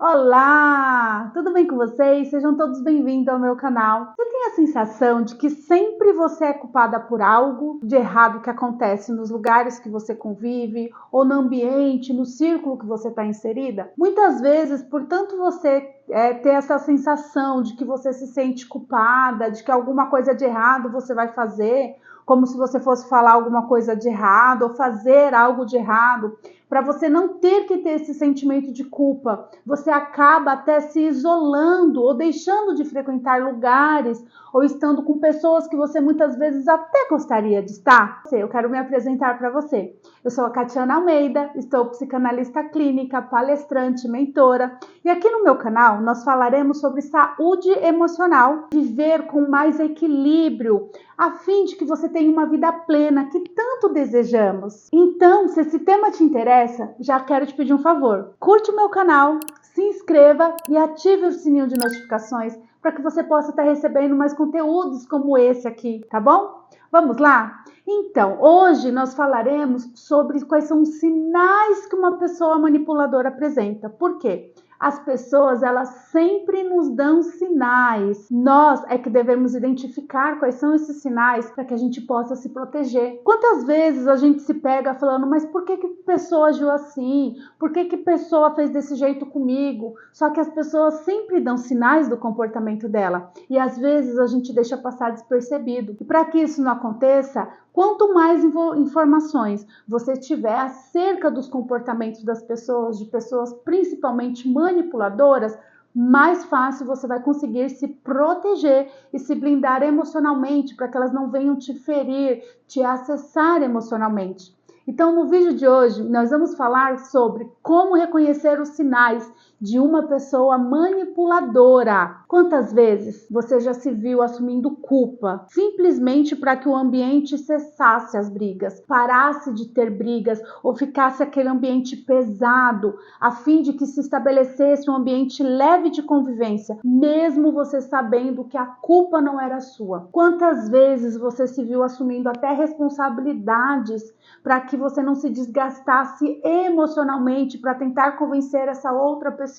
Olá! Tudo bem com vocês? Sejam todos bem-vindos ao meu canal. Você tem a sensação de que sempre você é culpada por algo de errado que acontece nos lugares que você convive, ou no ambiente, no círculo que você está inserida? Muitas vezes, portanto, você ter essa sensação de que você se sente culpada, de que alguma coisa de errado você vai fazer, como se você fosse falar alguma coisa de errado ou fazer algo de errado. Para você não ter que ter esse sentimento de culpa, você acaba até se isolando ou deixando de frequentar lugares ou estando com pessoas que você muitas vezes até gostaria de estar. Eu quero me apresentar para você. Eu sou a Catiana Almeida, estou psicanalista clínica, palestrante, mentora, e aqui no meu canal nós falaremos sobre saúde emocional, viver com mais equilíbrio, a fim de que você tenha uma vida plena que tanto desejamos. Então, se esse tema te interessa, já quero te pedir um favor. Curte o meu canal, se inscreva e ative o sininho de notificações para que você possa estar recebendo mais conteúdos como esse aqui, tá bom? Vamos lá? Então, hoje nós falaremos sobre quais são os sinais que uma pessoa manipuladora apresenta. Por quê? As pessoas, elas sempre nos dão sinais. Nós é que devemos identificar quais são esses sinais para que a gente possa se proteger. Quantas vezes a gente se pega falando, mas por que a pessoa agiu assim? Por que a pessoa fez desse jeito comigo? Só que as pessoas sempre dão sinais do comportamento dela. E às vezes a gente deixa passar despercebido. E para que isso não aconteça, quanto mais informações você tiver acerca dos comportamentos das pessoas, de pessoas principalmente manipuladoras, mais fácil você vai conseguir se proteger e se blindar emocionalmente para que elas não venham te ferir, te acessar emocionalmente. Então, no vídeo de hoje, nós vamos falar sobre como reconhecer os sinais de uma pessoa manipuladora. Quantas vezes você já se viu assumindo culpa simplesmente para que o ambiente cessasse as brigas, parasse de ter brigas ou ficasse aquele ambiente pesado, a fim de que se estabelecesse um ambiente leve de convivência, mesmo você sabendo que a culpa não era sua? Quantas vezes você se viu assumindo até responsabilidades para que você não se desgastasse emocionalmente para tentar convencer essa outra pessoa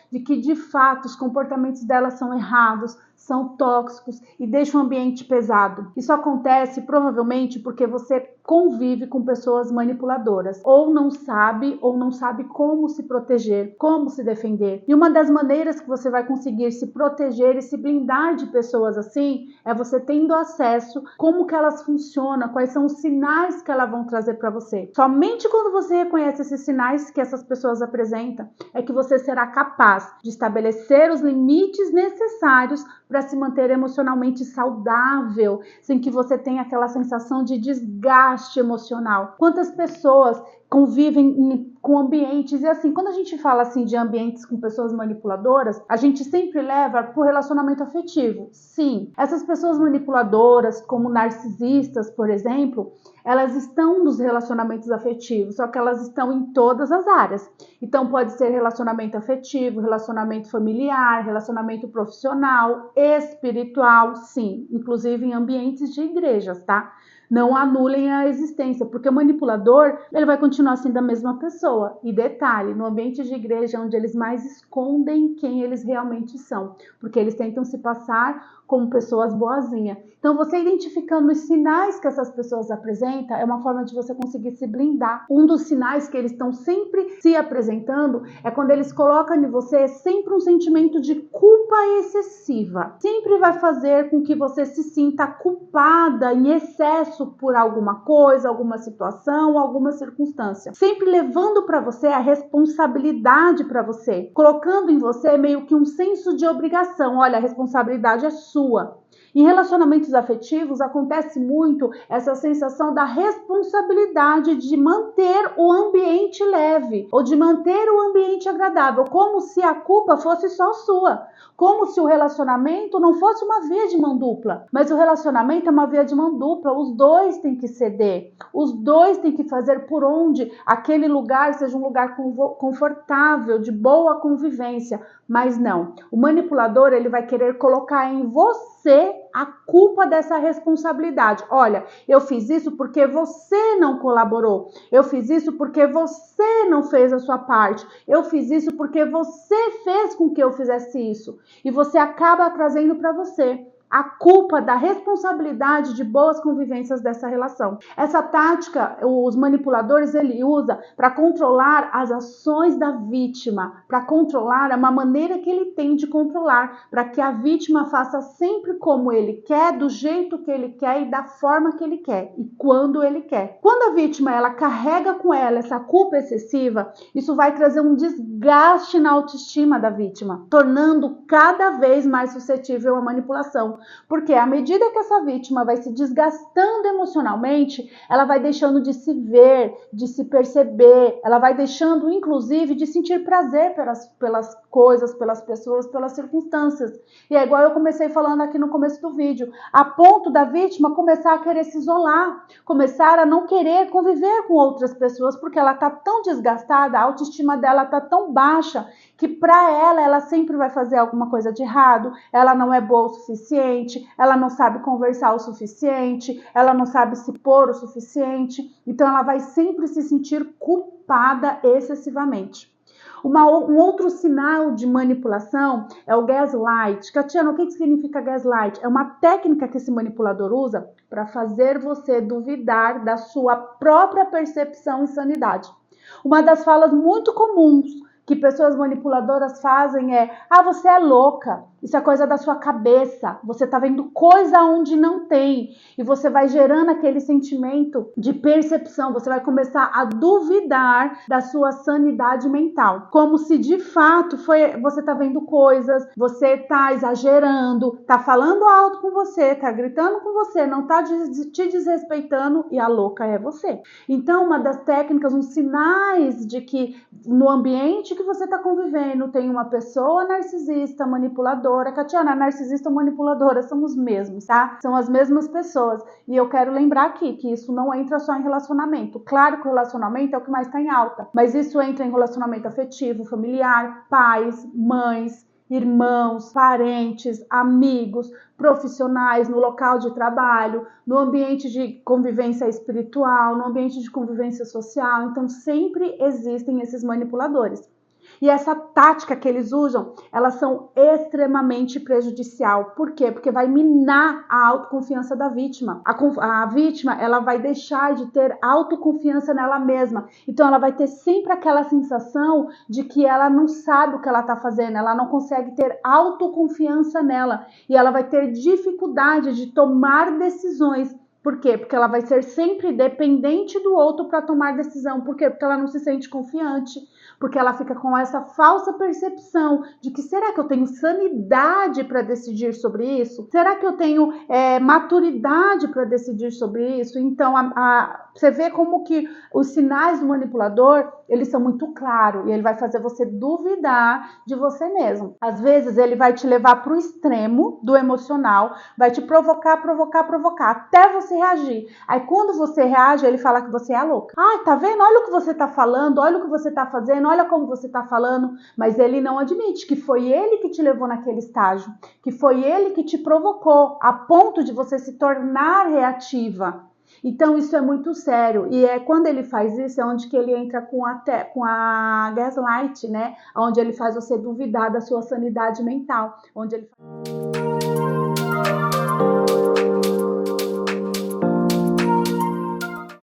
de que de fato os comportamentos dela são errados, são tóxicos e deixam o ambiente pesado? Isso acontece provavelmente porque você convive com pessoas manipuladoras, ou não sabe como se proteger, como se defender. E uma das maneiras que você vai conseguir se proteger e se blindar de pessoas assim é você tendo acesso como que elas funcionam, quais são os sinais que elas vão trazer para você. Somente quando você reconhece esses sinais que essas pessoas apresentam é que você será capaz de estabelecer os limites necessários para se manter emocionalmente saudável, sem que você tenha aquela sensação de desgaste emocional. Quantas pessoas convivem com ambientes, e assim, quando a gente fala assim de ambientes com pessoas manipuladoras, a gente sempre leva para o relacionamento afetivo. Sim, essas pessoas manipuladoras, como narcisistas, por exemplo, elas estão nos relacionamentos afetivos, só que elas estão em todas as áreas. Então pode ser relacionamento afetivo, relacionamento familiar, relacionamento profissional, espiritual, sim, inclusive em ambientes de igrejas, tá? Não anulem a existência, porque o manipulador, ele vai continuar sendo a mesma pessoa. E detalhe, no ambiente de igreja é onde eles mais escondem quem eles realmente são, porque eles tentam se passar como pessoas boazinhas. Então, você identificando os sinais que essas pessoas apresentam é uma forma de você conseguir se blindar. Um dos sinais que eles estão sempre se apresentando é quando eles colocam em você sempre um sentimento de culpa excessiva. Sempre vai fazer com que você se sinta culpada em excesso por alguma coisa, alguma situação, alguma circunstância. Sempre levando para você a responsabilidade para você, colocando em você meio que um senso de obrigação. Olha, a responsabilidade é sua. Em relacionamentos afetivos acontece muito essa sensação da responsabilidade de manter o ambiente leve ou de manter o ambiente agradável, como se a culpa fosse só sua, como se o relacionamento não fosse uma via de mão dupla, mas o relacionamento é uma via de mão dupla, os dois têm que ceder, os dois têm que fazer por onde aquele lugar seja um lugar confortável, de boa convivência, mas não, o manipulador ele vai querer colocar em você a culpa dessa responsabilidade. Olha, eu fiz isso porque você não colaborou. Eu fiz isso porque você não fez a sua parte. Eu fiz isso porque você fez com que eu fizesse isso. E você acaba trazendo para você a culpa da responsabilidade de boas convivências dessa relação. Essa tática, os manipuladores, ele usa para controlar as ações da vítima, para controlar uma maneira que ele tem de controlar, para que a vítima faça sempre como ele quer, do jeito que ele quer e da forma que ele quer e quando ele quer. Quando a vítima ela carrega com ela essa culpa excessiva, isso vai trazer um desgaste na autoestima da vítima, tornando cada vez mais suscetível à manipulação. Porque à medida que essa vítima vai se desgastando emocionalmente, ela vai deixando de se ver, de se perceber, ela vai deixando, inclusive, de sentir prazer pelas coisas, pelas pessoas, pelas circunstâncias. E é igual eu comecei falando aqui no começo do vídeo, a ponto da vítima começar a querer se isolar, começar a não querer conviver com outras pessoas, porque ela está tão desgastada, a autoestima dela está tão baixa, que para ela sempre vai fazer alguma coisa de errado, ela não é boa o suficiente, ela não sabe conversar o suficiente, ela não sabe se pôr o suficiente, então ela vai sempre se sentir culpada excessivamente. Um outro sinal de manipulação é o gaslight. Catiana, o que significa gaslight? É uma técnica que esse manipulador usa para fazer você duvidar da sua própria percepção e sanidade. Uma das falas muito comuns que pessoas manipuladoras fazem é: você é louca, isso é coisa da sua cabeça, você tá vendo coisa onde não tem, e você vai gerando aquele sentimento de percepção, você vai começar a duvidar da sua sanidade mental, como se de fato você tá vendo coisas, você tá exagerando, tá falando alto com você, tá gritando com você, não tá te desrespeitando, e a louca é você. Então, uma das técnicas, uns sinais de que no ambiente que você está convivendo tem uma pessoa narcisista, manipuladora. Catiana, narcisista ou manipuladora são os mesmos, tá? São as mesmas pessoas. E eu quero lembrar aqui que isso não entra só em relacionamento. Claro que o relacionamento é o que mais está em alta, mas isso entra em relacionamento afetivo, familiar, pais, mães, irmãos, parentes, amigos, profissionais, no local de trabalho, no ambiente de convivência espiritual, no ambiente de convivência social. Então, sempre existem esses manipuladores. E essa tática que eles usam, elas são extremamente prejudicial. Por quê? Porque vai minar a autoconfiança da vítima. A vítima, ela vai deixar de ter autoconfiança nela mesma. Então, ela vai ter sempre aquela sensação de que ela não sabe o que ela está fazendo, ela não consegue ter autoconfiança nela. E ela vai ter dificuldade de tomar decisões. Por quê? Porque ela vai ser sempre dependente do outro para tomar decisão. Por quê? Porque ela não se sente confiante. Porque ela fica com essa falsa percepção de que será que eu tenho sanidade para decidir sobre isso? Será que eu tenho maturidade para decidir sobre isso? Então, você vê como que os sinais do manipulador, eles são muito claros e ele vai fazer você duvidar de você mesmo. Às vezes, ele vai te levar para o extremo do emocional, vai te provocar, até você reagir. Aí, quando você reage, ele fala que você é louca. Tá vendo? Olha o que você tá falando, olha o que você tá fazendo, olha como você tá falando. Mas ele não admite que foi ele que te levou naquele estágio, que foi ele que te provocou a ponto de você se tornar reativa. Então, isso é muito sério. E quando ele faz isso, é onde que ele entra com a gaslight, né? Onde ele faz você duvidar da sua sanidade mental. Onde ele